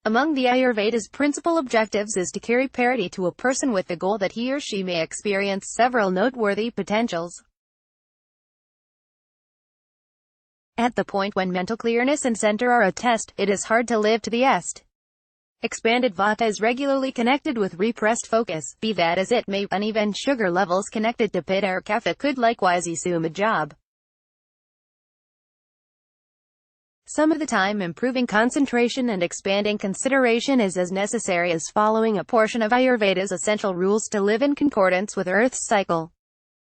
Among the Ayurveda's principal objectives is to carry parity to a person with the goal that he or she may experience several noteworthy potentials. At the point when mental clearness and center are a test, it is hard to live to the est. Expanded vata is regularly connected with repressed focus, be that as it may. Uneven sugar levels connected to pitta or kapha could likewise assume a job. Some of the time improving concentration and expanding consideration is as necessary as following a portion of Ayurveda's essential rules to live in concordance with Earth's cycle.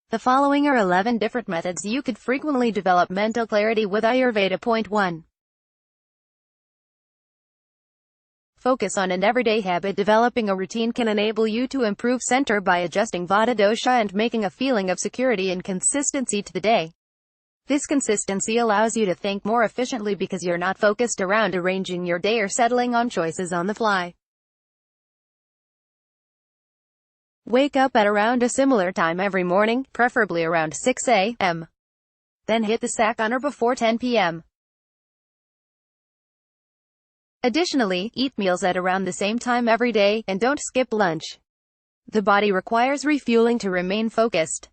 The following are 11 different methods you could frequently develop mental clarity with Ayurveda. Point 1. Focus on an everyday habit. Developing a routine can enable you to improve center by adjusting vata dosha and making a feeling of security and consistency to the day. This consistency allows you to think more efficiently because you're not focused around arranging your day or settling on choices on the fly. Wake up at around a similar time every morning, preferably around 6 a.m. Then hit the sack on or before 10 p.m. Additionally, eat meals at around the same time every day, and don't skip lunch. The body requires refueling to remain focused.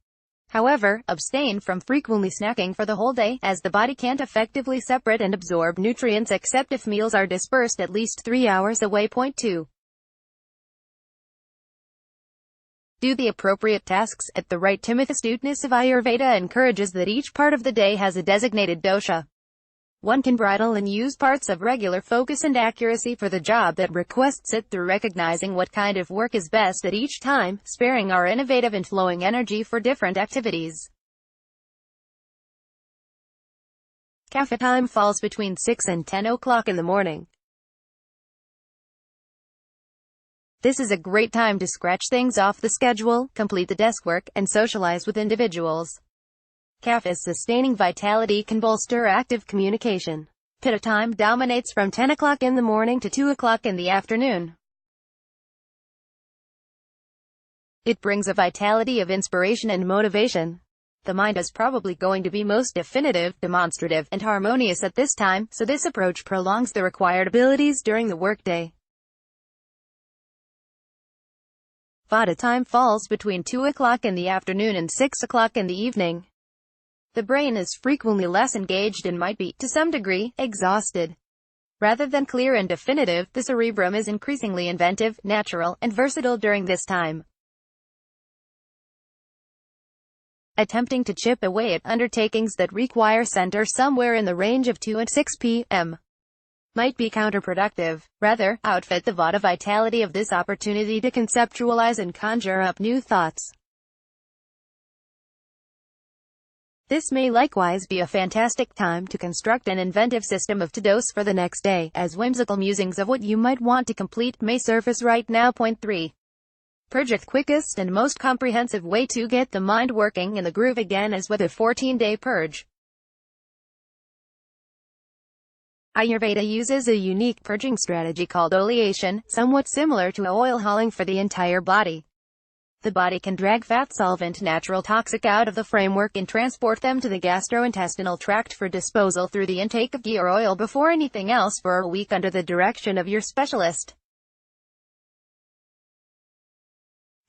However, abstain from frequently snacking for the whole day, as the body can't effectively separate and absorb nutrients except if meals are dispersed at least 3 hours away. Point 2. Do the appropriate tasks at the right time. The astuteness of Ayurveda encourages that each part of the day has a designated dosha. One can bridle and use parts of regular focus and accuracy for the job that requests it through recognizing what kind of work is best at each time, sparing our innovative and flowing energy for different activities. Kapha time falls between 6 and 10 o'clock in the morning. This is a great time to scratch things off the schedule, complete the desk work, and socialize with individuals. Kapha's sustaining vitality can bolster active communication. Pitta time dominates from 10 o'clock in the morning to 2 o'clock in the afternoon. It brings a vitality of inspiration and motivation. The mind is probably going to be most definitive, demonstrative, and harmonious at this time, so this approach prolongs the required abilities during the workday. Vata time falls between 2 o'clock in the afternoon and 6 o'clock in the evening. The brain is frequently less engaged and might be, to some degree, exhausted. Rather than clear and definitive, the cerebrum is increasingly inventive, natural, and versatile during this time. Attempting to chip away at undertakings that require center somewhere in the range of 2 and 6 p.m. might be counterproductive. Rather, outfit the vata vitality of this opportunity to conceptualize and conjure up new thoughts. This may likewise be a fantastic time to construct an inventive system of to-dos for the next day, as whimsical musings of what you might want to complete may surface right now. Point 3. Purge. The quickest and most comprehensive way to get the mind working in the groove again is with a 14-day purge. Ayurveda uses a unique purging strategy called oleation, somewhat similar to oil hauling for the entire body. The body can drag fat, solvent, natural toxic out of the framework and transport them to the gastrointestinal tract for disposal through the intake of ghee or oil before anything else for a week under the direction of your specialist.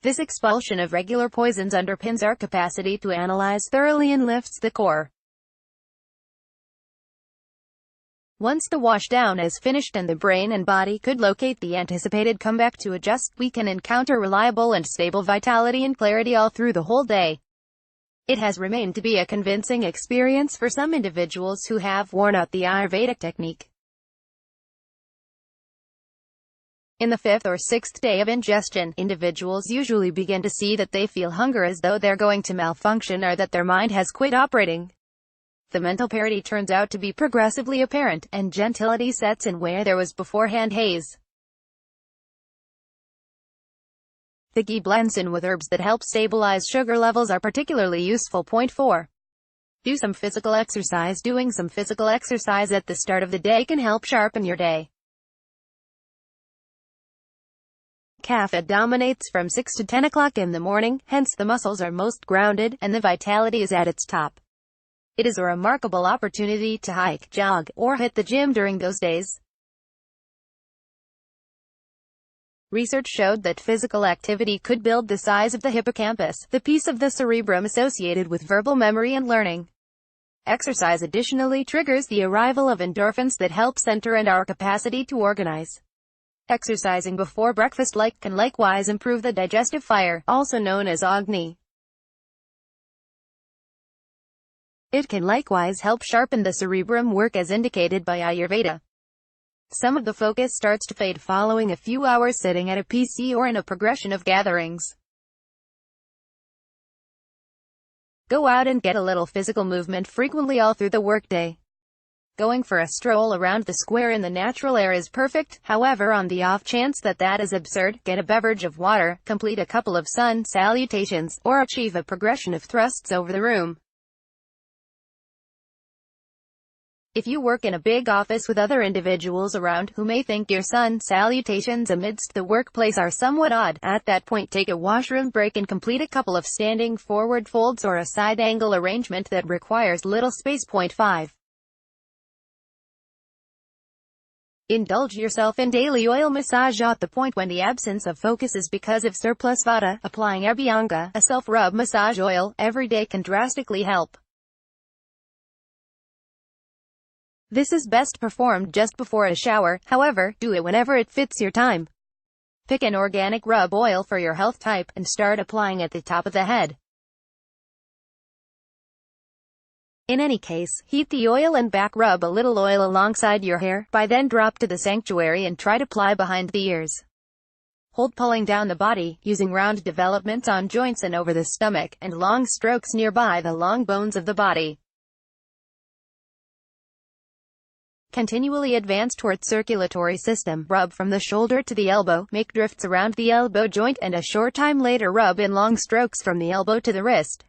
This expulsion of regular poisons underpins our capacity to analyze thoroughly and lifts the core. Once the washdown is finished and the brain and body could locate the anticipated comeback to adjust, we can encounter reliable and stable vitality and clarity all through the whole day. It has remained to be a convincing experience for some individuals who have worn out the Ayurvedic technique. In the 5th or 6th day of ingestion, individuals usually begin to see that they feel hunger as though they're going to malfunction or that their mind has quit operating. The mental parity turns out to be progressively apparent, and gentility sets in where there was beforehand haze. The ghee blends in with herbs that help stabilize sugar levels are particularly useful. Point 4. Do some physical exercise. Doing some physical exercise at the start of the day can help sharpen your day. Kapha dominates from 6 to 10 o'clock in the morning, hence the muscles are most grounded, and the vitality is at its top. It is a remarkable opportunity to hike, jog, or hit the gym during those days. Research showed that physical activity could build the size of the hippocampus, the piece of the cerebrum associated with verbal memory and learning. Exercise additionally triggers the arrival of endorphins that help center and our capacity to organize. Exercising before breakfast can likewise improve the digestive fire, also known as Agni. It can likewise help sharpen the cerebrum work as indicated by Ayurveda. Some of the focus starts to fade following a few hours sitting at a PC or in a progression of gatherings. Go out and get a little physical movement frequently all through the workday. Going for a stroll around the square in the natural air is perfect. However, on the off chance that is absurd, get a beverage of water, complete a couple of sun salutations, or achieve a progression of thrusts over the room. If you work in a big office with other individuals around who may think your sun salutations amidst the workplace are somewhat odd, at that point take a washroom break and complete a couple of standing forward folds or a side angle arrangement that requires little space. 5. Indulge yourself in daily oil massage at the point when the absence of focus is because of surplus vata. Applying Abhyanga, a self-rub massage oil, every day can drastically help. This is best performed just before a shower, however, do it whenever it fits your time. Pick an organic rub oil for your health type, and start applying at the top of the head. In any case, heat the oil and back rub a little oil alongside your hair, then drop to the sanctuary and try to apply behind the ears. Hold pulling down the body, using round developments on joints and over the stomach, and long strokes nearby the long bones of the body. Continually advance towards circulatory system, rub from the shoulder to the elbow, make drifts around the elbow joint, and a short time later rub in long strokes from the elbow to the wrist.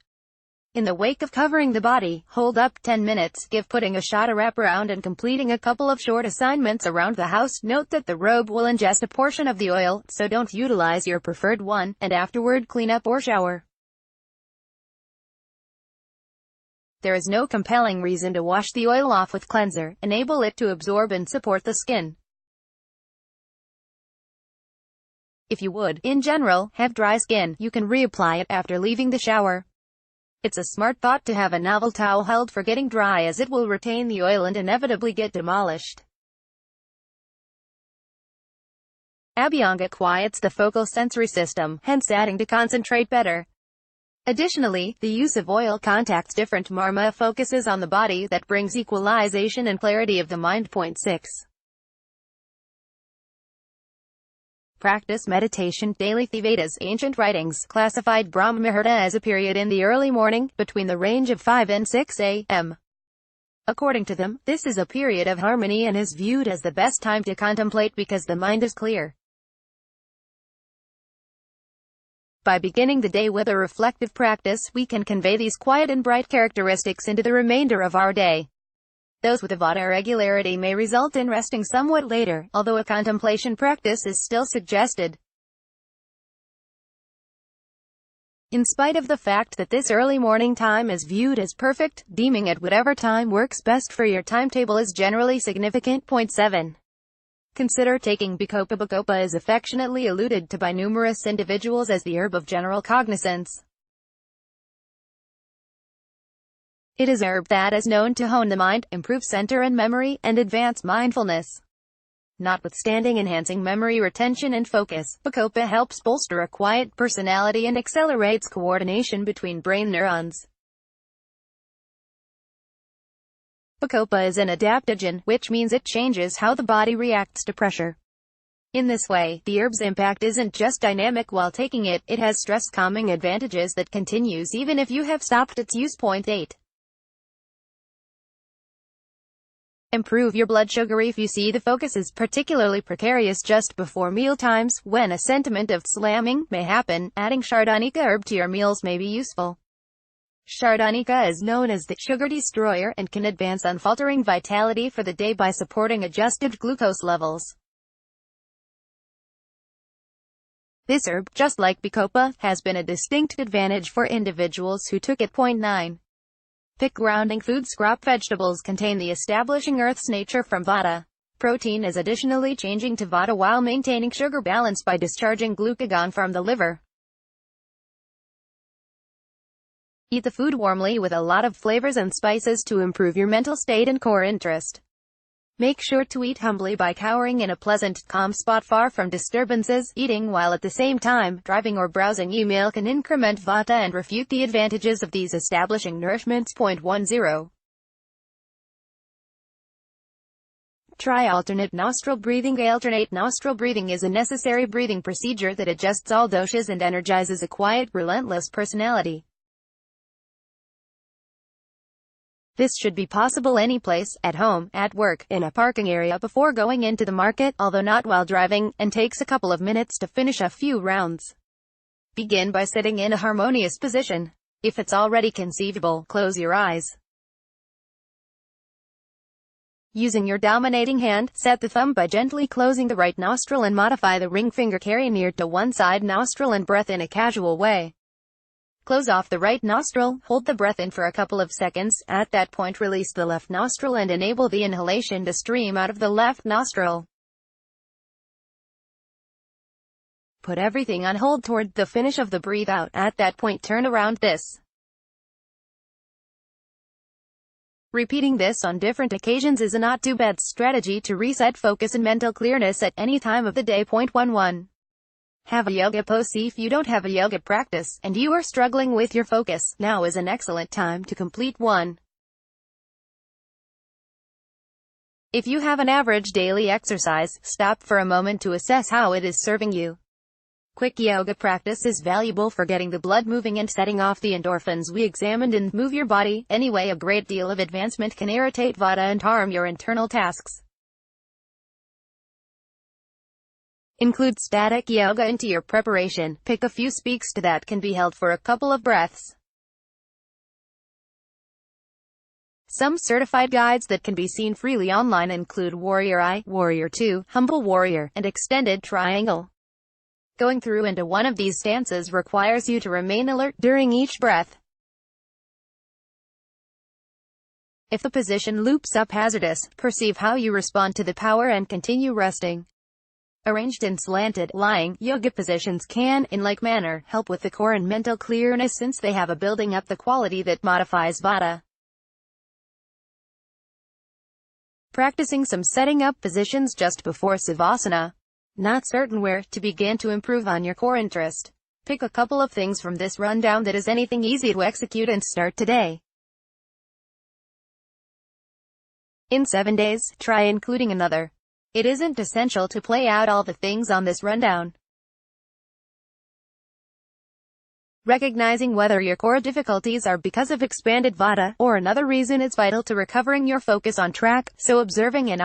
In the wake of covering the body, hold up 10 minutes, give putting a shot a wraparound and completing a couple of short assignments around the house. Note that the robe will ingest a portion of the oil, so don't utilize your preferred one, and afterward clean up or shower. There is no compelling reason to wash the oil off with cleanser. Enable it to absorb and support the skin. If you would, in general, have dry skin, you can reapply it after leaving the shower. It's a smart thought to have a novel towel held for getting dry, as it will retain the oil and inevitably get demolished. Abhyanga quiets the focal sensory system, hence adding to concentrate better. Additionally, the use of oil contacts different marma focuses on the body that brings equalization and clarity of the mind. 6. Practice meditation daily. The Vedas, ancient writings, classified Brahma Muhurta as a period in the early morning, between the range of 5 and 6 a.m. According to them, this is a period of harmony and is viewed as the best time to contemplate because the mind is clear. By beginning the day with a reflective practice, we can convey these quiet and bright characteristics into the remainder of our day. Those with a vata irregularity may result in resting somewhat later, although a contemplation practice is still suggested. In spite of the fact that this early morning time is viewed as perfect, deeming at whatever time works best for your timetable is generally significant. 7. Consider taking Bacopa. Bacopa is affectionately alluded to by numerous individuals as the herb of general cognizance. It is a herb that is known to hone the mind, improve center and memory, and advance mindfulness. Notwithstanding enhancing memory retention and focus, Bacopa helps bolster a quiet personality and accelerates coordination between brain neurons. Bacopa is an adaptogen, which means it changes how the body reacts to pressure. In this way, the herb's impact isn't just dynamic while taking it, it has stress-calming advantages that continues even if you have stopped its use. 8. Improve your blood sugar. If you see the focus is particularly precarious just before meal times, when a sentiment of slamming may happen, adding Sardanika herb to your meals may be useful. Sardanika is known as the sugar destroyer, and can advance unfaltering vitality for the day by supporting adjusted glucose levels. This herb, just like Bacopa, has been a distinct advantage for individuals who took it. 9. Pick grounding foods. Crop vegetables contain the establishing earth's nature from Vata. Protein is additionally changing to Vata while maintaining sugar balance by discharging glucagon from the liver. Eat the food warmly with a lot of flavors and spices to improve your mental state and core interest. Make sure to eat humbly by cowering in a pleasant, calm spot far from disturbances. Eating while at the same time driving or browsing email can increment Vata and refute the advantages of these establishing nourishments. 10. Try alternate nostril breathing. Alternate nostril breathing is a necessary breathing procedure that adjusts all doshas and energizes a quiet, relentless personality. This should be possible anyplace, at home, at work, in a parking area, before going into the market, although not while driving, and takes a couple of minutes to finish a few rounds. Begin by sitting in a harmonious position. If it's already conceivable, close your eyes. Using your dominating hand, set the thumb by gently closing the right nostril and modify the ring finger carry near to one side nostril and breath in a casual way. Close off the right nostril, hold the breath in for a couple of seconds. At that point, release the left nostril and enable the inhalation to stream out of the left nostril. Put everything on hold toward the finish of the breathe out. At that point, turn around this. Repeating this on different occasions is a not too bad strategy to reset focus and mental clearness at any time of the day. 11. Have a yoga pose. If you don't have a yoga practice, and you are struggling with your focus, now is an excellent time to complete one. If you have an average daily exercise, stop for a moment to assess how it is serving you. Quick yoga practice is valuable for getting the blood moving and setting off the endorphins we examined in Move Your Body. Anyway, a great deal of advancement can irritate Vata and harm your internal tasks. Include static yoga into your preparation. Pick a few speaks to that can be held for a couple of breaths. Some certified guides that can be seen freely online include Warrior I, Warrior II, Humble Warrior, and Extended Triangle. Going through into one of these stances requires you to remain alert during each breath. If the position loops up hazardous, perceive how you respond to the power and continue resting. Arranged in slanted, lying, yoga positions can, in like manner, help with the core and mental clearness since they have a building up the quality that modifies Vata. Practicing some setting up positions just before Savasana. Not certain where to begin to improve on your core interest? Pick a couple of things from this rundown that is anything easy to execute and start today. In 7 days, try including another. It isn't essential to play out all the things on this rundown. Recognizing whether your core difficulties are because of expanded Vata, or another reason is vital to recovering your focus on track, so observing an